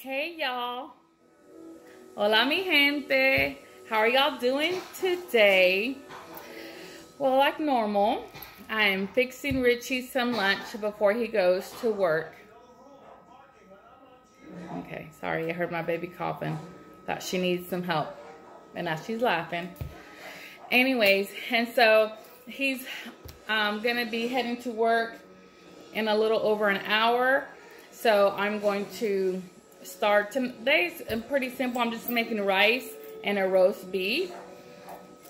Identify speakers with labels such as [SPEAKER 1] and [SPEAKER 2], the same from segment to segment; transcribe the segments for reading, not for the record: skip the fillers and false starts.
[SPEAKER 1] Hey y'all. Hola mi gente. How are y'all doing today? Well, like normal, I am fixing Richie some lunch before he goes to work. Okay, sorry, I heard my baby coughing. Thought she needs some help. And now she's laughing. Anyways, and so he's gonna be heading to work in a little over an hour. So I'm going to start. Today's pretty simple. I'm just making rice and a roast beef.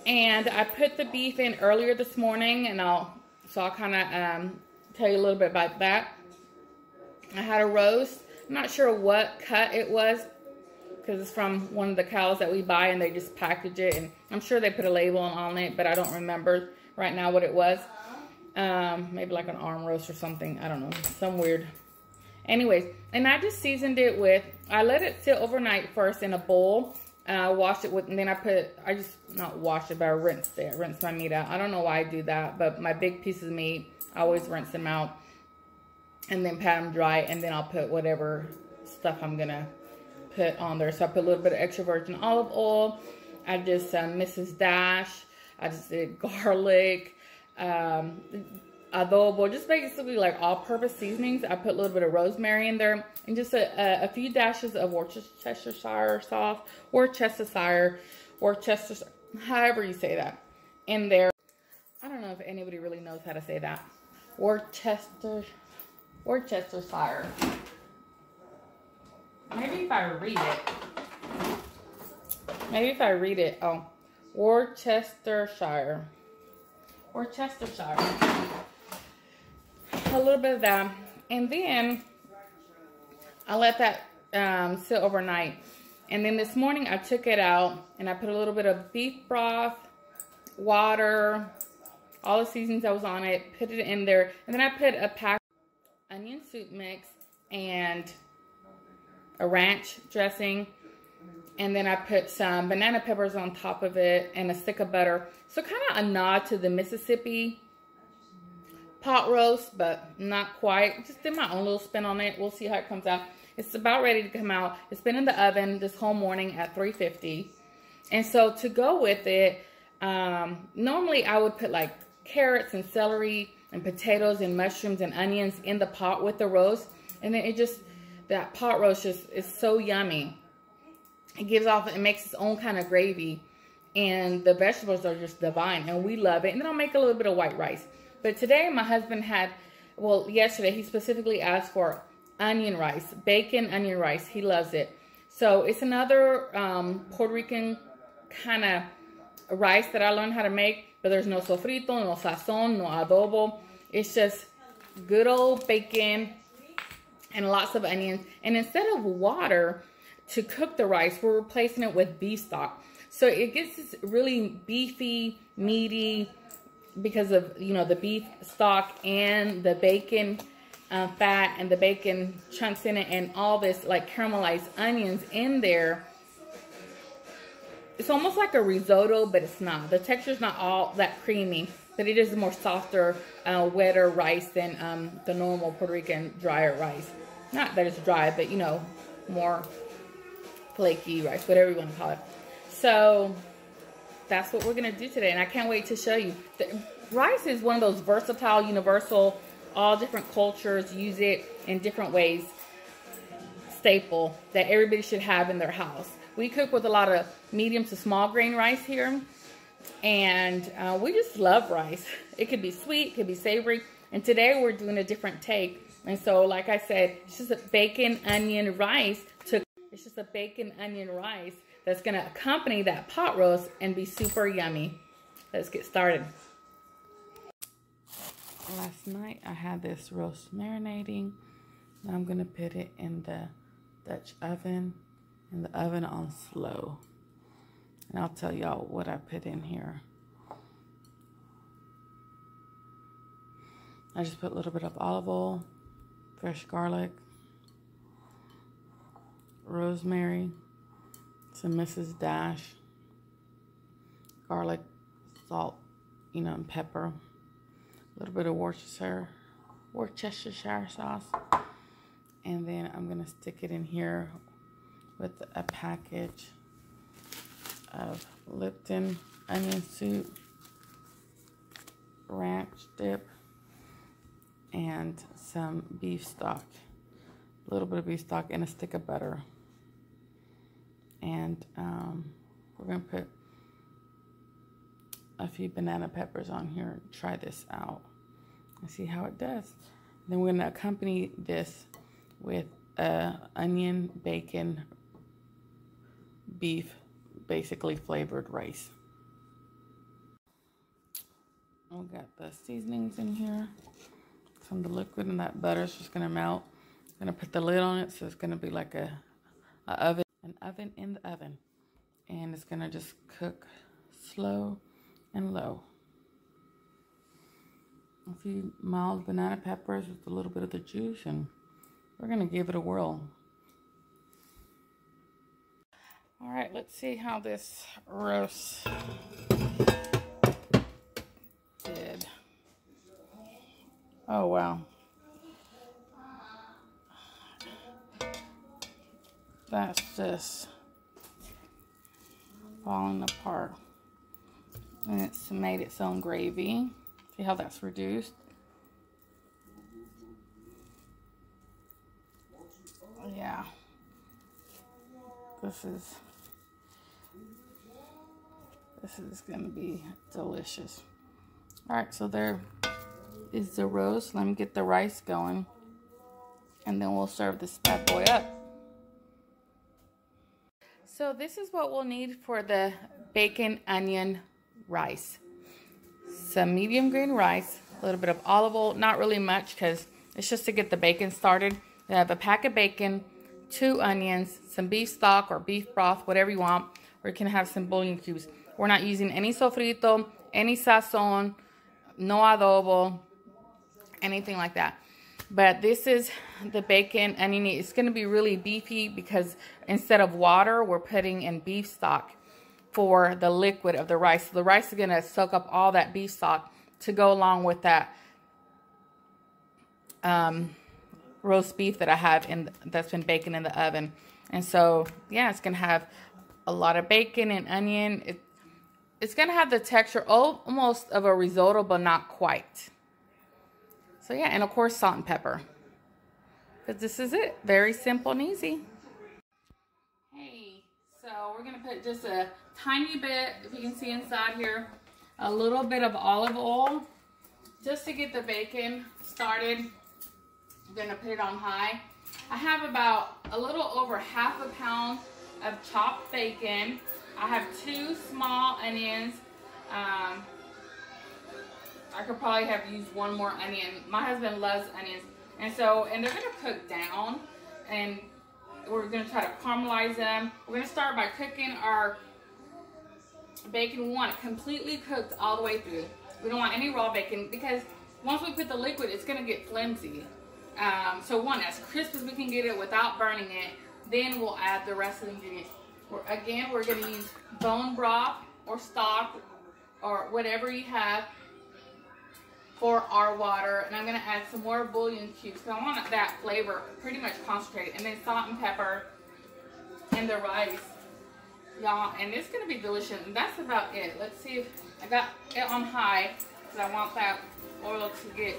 [SPEAKER 1] And I put the beef in earlier this morning, and I'll kind of tell you a little bit about that. I had a roast. I'm not sure what cut it was because it's from one of the cows that we buy, and they just package it. And I'm sure they put a label on it, but I don't remember right now what it was. Maybe like an arm roast or something. I don't know. Some weird. Anyways, and I just seasoned it with, I let it sit overnight first in a bowl. I washed it with, and then I just not washed it, but I rinsed it. I rinsed my meat out. I don't know why I do that, but my big pieces of meat, I always rinse them out and then pat them dry, and then I'll put whatever stuff I'm gonna put on there. So I put a little bit of extra virgin olive oil. I just Mrs. Dash. I just did garlic, adobo, just basically like all-purpose seasonings. I put a little bit of rosemary in there, and just a few dashes of Worcestershire sauce, Worcestershire, however you say that, in there. I don't know if anybody really knows how to say that. Worcestershire. Maybe if I read it. Oh, Worcestershire. A little bit of that, and then I let that sit overnight. And then this morning I took it out and I put a little bit of beef broth, water, all the seasonings that was on it, put it in there, and then I put a pack of onion soup mix and a ranch dressing, and then I put some banana peppers on top of it and a stick of butter. So kind of a nod to the Mississippi pot roast, but not quite. Just did my own little spin on it. We'll see how it comes out. It's about ready to come out. It's been in the oven this whole morning at 350. And so to go with it, normally I would put like carrots and celery and potatoes and mushrooms and onions in the pot with the roast. And then that pot roast just is so yummy. It gives off, it makes its own kind of gravy. And the vegetables are just divine, and we love it. And then I'll make a little bit of white rice. But today my husband had, well, yesterday he specifically asked for onion rice, bacon onion rice. He loves it. So it's another Puerto Rican kind of rice that I learned how to make, but there's no sofrito, no sazon, no adobo. It's just good old bacon and lots of onions. And instead of water to cook the rice, we're replacing it with beef stock. So it gets this really beefy, meaty, because of, you know, the beef stock and the bacon fat and the bacon chunks in it and all this like caramelized onions in there. It's almost like a risotto, but it's not. The texture's not all that creamy, but it is more softer, wetter rice than the normal Puerto Rican drier rice. Not that it's dry, but you know, more flaky rice, whatever you want to call it. So that's what we're going to do today, and I can't wait to show you. The rice is one of those versatile, universal, all different cultures use it in different ways, staple that everybody should have in their house. We cook with a lot of medium to small grain rice here, and we just love rice. It could be sweet, it could be savory, and today we're doing a different take. And so, like I said, it's just a bacon onion rice. It's just a bacon onion rice that's going to accompany that pot roast and be super yummy. Let's get started. Last night I had this roast marinating. Now I'm going to put it in the Dutch oven, in the oven on slow. And I'll tell y'all what I put in here. I just put a little bit of olive oil, fresh garlic, rosemary, some Mrs. Dash, garlic, salt, you know, and pepper, a little bit of Worcestershire sauce, and then I'm gonna stick it in here with a package of Lipton onion soup, ranch dip, and some beef stock. A little bit of beef stock and a stick of butter. And we're going to put a few banana peppers on here and try this out and see how it does. Then we're going to accompany this with onion, bacon, beef, basically flavored rice. We got the seasonings in here. Some of the liquid, and that butter is just going to melt. I'm going to put the lid on it, so it's going to be like an oven in the oven. And it's going to just cook slow and low. A few mild banana peppers with a little bit of the juice, and we're going to give it a whirl. All right, let's see how this roast did. Oh, wow. That's just falling apart. And it's made its own gravy. See how that's reduced? Yeah. This is going to be delicious. All right, so there is the roast. Let me get the rice going, and then we'll serve this bad boy up. So this is what we'll need for the bacon onion rice. Some medium green rice, a little bit of olive oil, not really much because it's just to get the bacon started. We have a pack of bacon, 2 onions, some beef stock or beef broth, whatever you want, or you can have some bullion cubes. We're not using any sofrito, any sazon, no adobo, anything like that. But this is the bacon onion. It's going to be really beefy because instead of water, we're putting in beef stock for the liquid of the rice. So the rice is going to soak up all that beef stock to go along with that roast beef that I have that's been baking in the oven. And so, yeah, it's going to have a lot of bacon and onion. It's going to have the texture almost of a risotto, but not quite. So, yeah, and of course, salt and pepper. But this is it. Very simple and easy. Hey, so we're going to put just a tiny bit, if you can see inside here, a little bit of olive oil just to get the bacon started. I'm going to put it on high. I have about a little over ½ a pound of chopped bacon. I have 2 small onions. I could probably have used 1 more onion. My husband loves onions. And they're going to cook down. And we're going to try to caramelize them. We're going to start by cooking our bacon. We want it completely cooked all the way through. We don't want any raw bacon because once we put the liquid, it's going to get flimsy. So as crisp as we can get it without burning it. Then we'll add the rest of the ingredients. We're going to use bone broth or stock or whatever you have for our water. And I'm going to add some more bullion cubes because I want that flavor pretty much concentrated. And then salt and pepper and the rice. Y'all, and it's going to be delicious. And that's about it. Let's see if I got it on high because I want that oil to get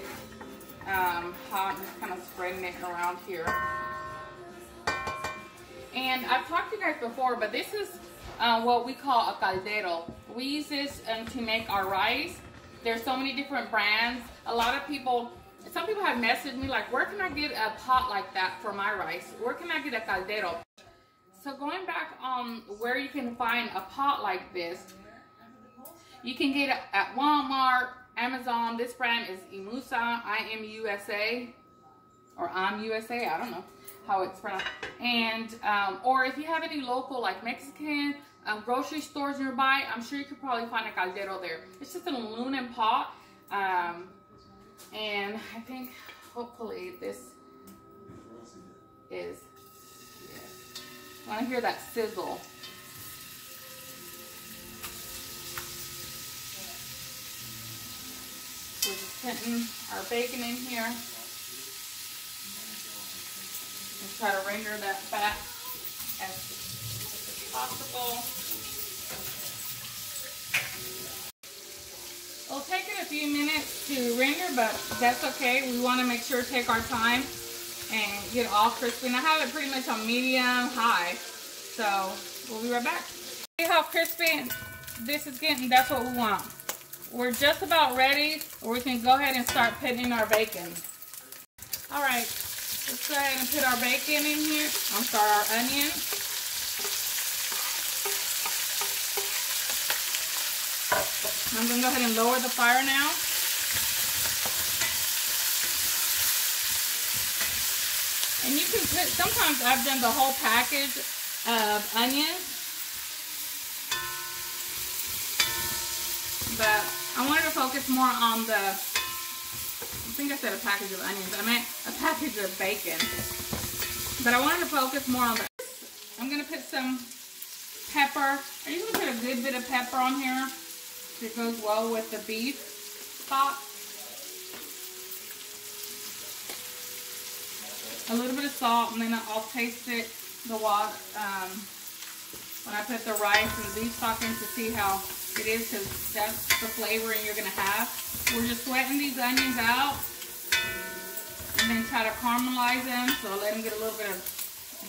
[SPEAKER 1] hot. I'm just kind of spreading it around here. And I've talked to you guys before, but this is what we call a caldero. We use this to make our rice. There's so many different brands. Some people have messaged me like, where can I get a pot like that for my rice? Where can I get a caldero? So going back on where you can find a pot like this, you can get it at Walmart, Amazon. This brand is Imusa, I-M-U-S-A, or I'm-USA, I don't know how it's pronounced. And or if you have any local like Mexican grocery stores nearby, I'm sure you could probably find a caldero there. It's just an aluminum pot, and I think hopefully this is, yes. I want to hear that sizzle. We're just putting our bacon in here. Try to render that fat as possible. It'll take it a few minutes to render, but that's okay. We want to make sure to take our time and get it all crispy. And I have it pretty much on medium high, so we'll be right back. See how crispy this is getting? That's what we want. We're just about ready, or we can go ahead and start putting in our bacon. All right, let's go ahead and put our bacon in here. I'm sorry, our onion. I'm gonna go ahead and lower the fire now. And you can put, sometimes I've done the whole package of onions, but I wanted to focus more on the, I think I said a package of onions, I meant a package of bacon. But I wanted to focus more on the, I'm going to put some pepper. I usually put a good bit of pepper on here. It goes well with the beef stock. A little bit of salt, and then I'll taste it, the water, when I put the rice and beef stock in to see how it is, because that's the flavoring you're going to have. We're just sweating these onions out and then try to caramelize them. So I'll let them get a little bit of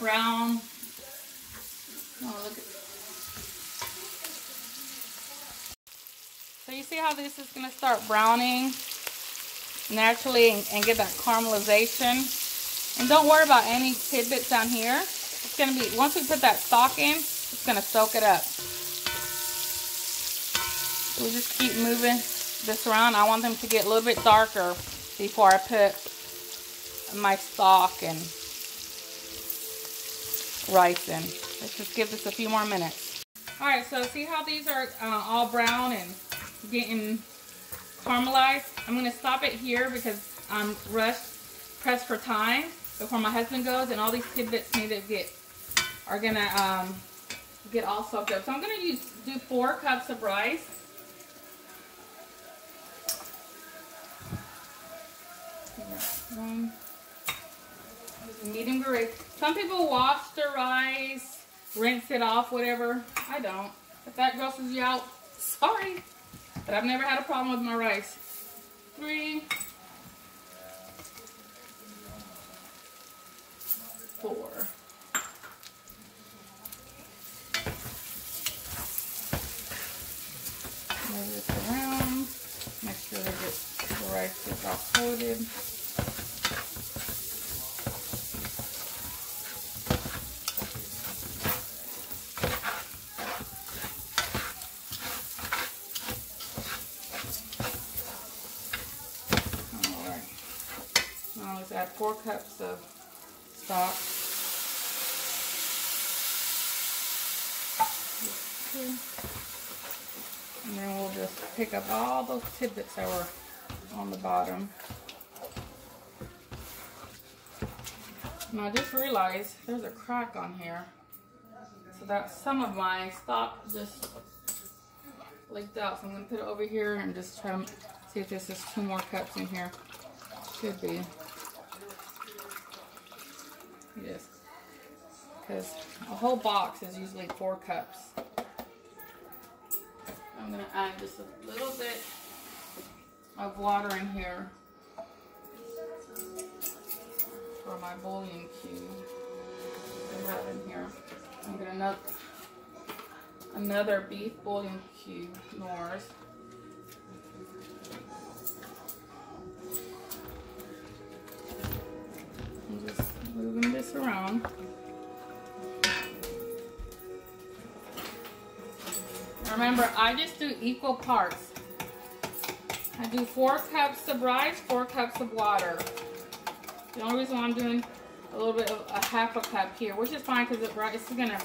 [SPEAKER 1] brown. Oh, look at. So you see how this is going to start browning naturally and get that caramelization. And don't worry about any tidbits down here. It's going to be, once we put that stock in, it's going to soak it up. So we just keep moving this around. I want them to get a little bit darker before I put my stock and rice in. Let's just give this a few more minutes. Alright, so see how these are all brown and getting caramelized? I'm going to stop it here because I'm pressed for time before my husband goes, and all these tidbits need to get all soaked up. So I'm going to do 4 cups of rice. One medium gravy. Some people wash their rice, rinse it off, whatever. I don't. If that grosses you out, sorry. But I've never had a problem with my rice. 3, 4. Move this around. Make sure that the rice gets all coated. Alright. Now let's add 4 cups of stock. And then we'll just pick up all those tidbits that were on the bottom. Now I just realized there's a crack on here. So that some of my stock just leaked out. So I'm going to put it over here and just try to see if this is 2 more cups in here. Should be. Yes. Because a whole box is usually 4 cups. I'm going to add just a little bit of water in here for my bullion cube I have in here. I'm going to another beef bullion cube, Norris. I'm just moving this around. Remember, I just do equal parts. I do 4 cups of rice, 4 cups of water. The only reason why I'm doing a little bit of a half a cup here, which is fine because the rice is going to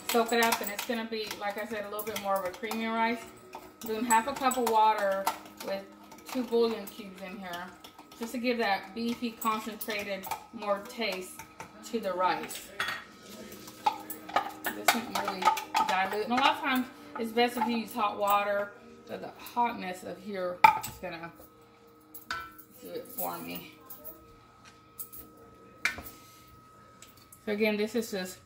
[SPEAKER 1] soak it up and it's going to be, like I said, a little bit more of a creamy rice. I'm doing half a cup of water with 2 bullion cubes in here, just to give that beefy, concentrated, more taste to the rice. This isn't really dilute. And a lot of times, it's best if you use hot water, but the hotness of here is gonna do it for me. So again, this is just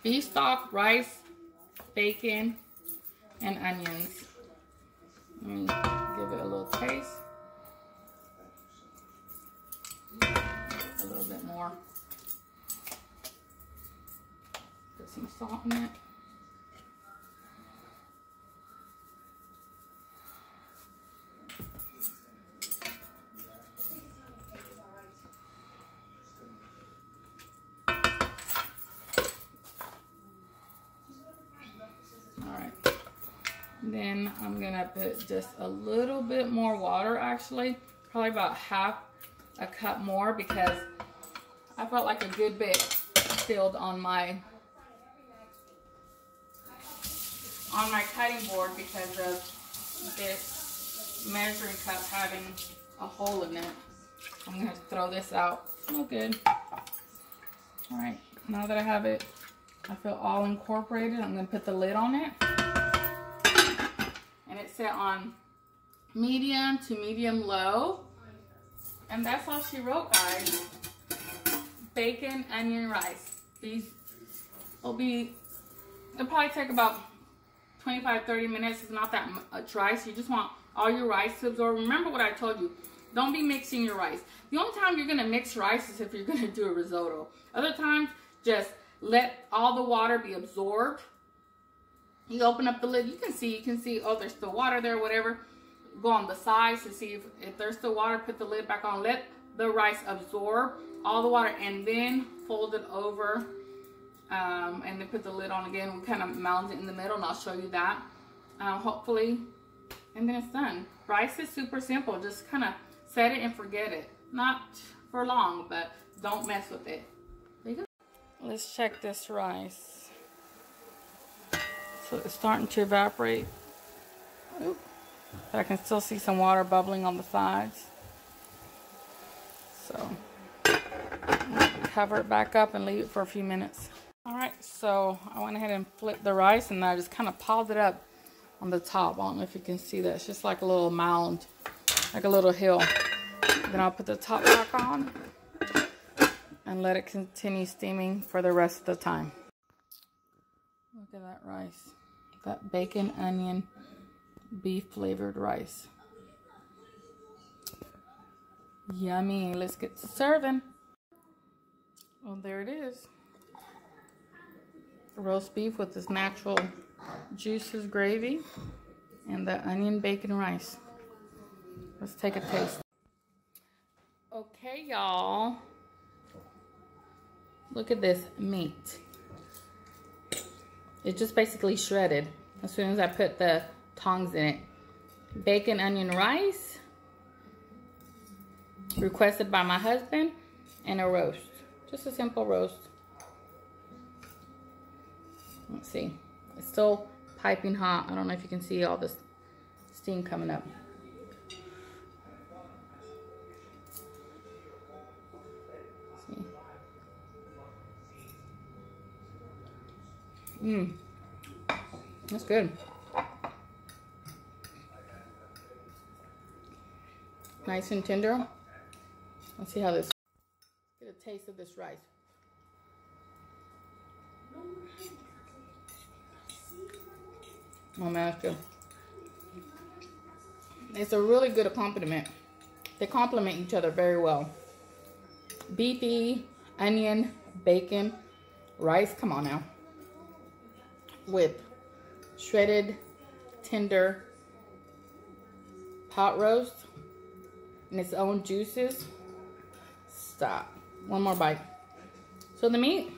[SPEAKER 1] beef stock, rice, bacon, and onions. Let me give it a little taste. A little bit more. Put some salt in it. Then I'm gonna put just a little bit more water, actually, probably about half a cup more, because I felt like a good bit spilled on my cutting board because of this measuring cup having a hole in it. I'm gonna throw this out. Oh, good. All right, now that I have it, I feel all incorporated, I'm gonna put the lid on it. It's set on medium to medium low, and that's all she wrote, guys. Bacon, onion, rice. It'll probably take about 25-30 minutes. It's not that much rice. You just want all your rice to absorb. Remember what I told you, don't be mixing your rice. The only time you're going to mix rice is if you're going to do a risotto. Other times, just let all the water be absorbed. You open up the lid, you can see, oh, there's still water there, whatever. Go on the sides to see if there's still water, put the lid back on, let the rice absorb all the water, and then fold it over, and then put the lid on again. We kind of mount it in the middle, and I'll show you that, hopefully, and then it's done. Rice is super simple, just kind of set it and forget it. Not for long, but don't mess with it. There you go. Let's check this rice. So it's starting to evaporate. Oop. But I can still see some water bubbling on the sides. So cover it back up and leave it for a few minutes. All right, so I went ahead and flipped the rice, and I just kind of piled it up on the top. I don't know if you can see that. It's just like a little mound, like a little hill. Then I'll put the top back on and let it continue steaming for the rest of the time. Look at that rice. That bacon, onion, beef flavored rice. Yummy. Let's get to serving. Well, there it is. Roast beef with this natural juices gravy and the onion bacon rice. Let's take a taste. Okay, y'all. Look at this meat. It's just basically shredded as soon as I put the tongs in it. Bacon, onion, rice. Requested by my husband. And a roast. Just a simple roast. Let's see. It's still piping hot. I don't know if you can see all this steam coming up. That's good. Nice and tender. Let's see how this. Get a taste of this rice. Oh man, that's good. It's a really good accompaniment. They complement each other very well. Beefy, onion, bacon, rice. Come on now. With shredded, tender pot roast and its own juices. Stop. One more bite. So the meat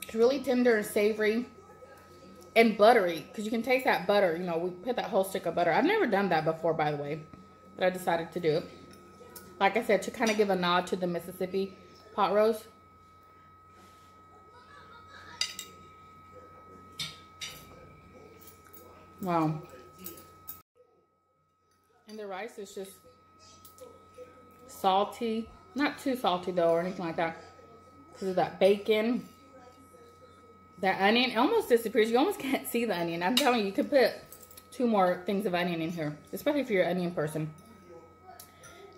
[SPEAKER 1] is really tender and savory and buttery, because you can taste that butter. You know, we put that whole stick of butter. I've never done that before, by the way, but I decided to do it. Like I said, to kind of give a nod to the Mississippi pot roast. Wow. And the rice is just salty. Not too salty though, or anything like that. Because of that bacon. That onion, it almost disappears. You almost can't see the onion. I'm telling you, you could put 2 more things of onion in here. Especially if you're an onion person.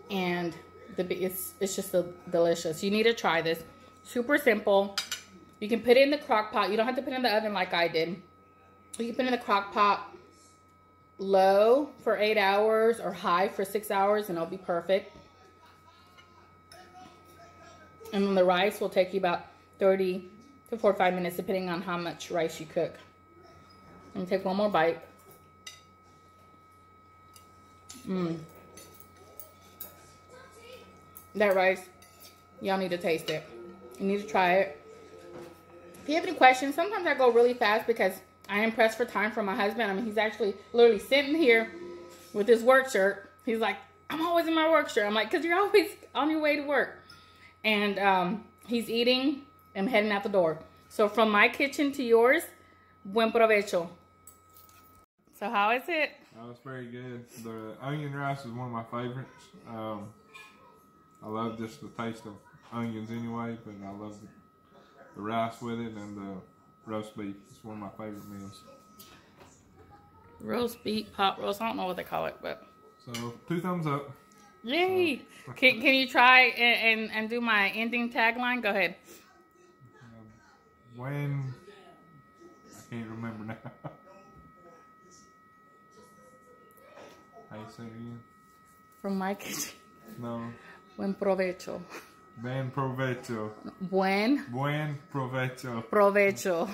[SPEAKER 1] And it's just so delicious. You need to try this. Super simple. You can put it in the crock pot. You don't have to put it in the oven like I did. You can put it in the crock pot low for 8 hours or high for 6 hours, and it'll be perfect. And then the rice will take you about 30 to 45 minutes, depending on how much rice you cook. Let me take one more bite. That rice, y'all need to taste it. You need to try it. If you have any questions, sometimes I go really fast because I am pressed for time from my husband. I mean, he's actually literally sitting here with his work shirt. He's like, I'm always in my work shirt. I'm like, because you're always on your way to work. And he's eating. I'm heading out the door. So from my kitchen to yours, buen provecho. So how is it?
[SPEAKER 2] Oh, it's very good. The onion rice is one of my favorites. I love just the taste of onions anyway, but I love the rice with it, and the roast beef. It's one of my favorite meals.
[SPEAKER 1] Roast beef, pot roast. I don't know what they call it, but.
[SPEAKER 2] So 2 thumbs up.
[SPEAKER 1] Yay! Can you try and do my ending tagline? Go ahead.
[SPEAKER 2] When I can't remember now. How you say it again?
[SPEAKER 1] From my kitchen.
[SPEAKER 2] No.
[SPEAKER 1] Buen provecho.
[SPEAKER 2] Buen provecho.
[SPEAKER 1] Buen
[SPEAKER 2] provecho.
[SPEAKER 1] provecho.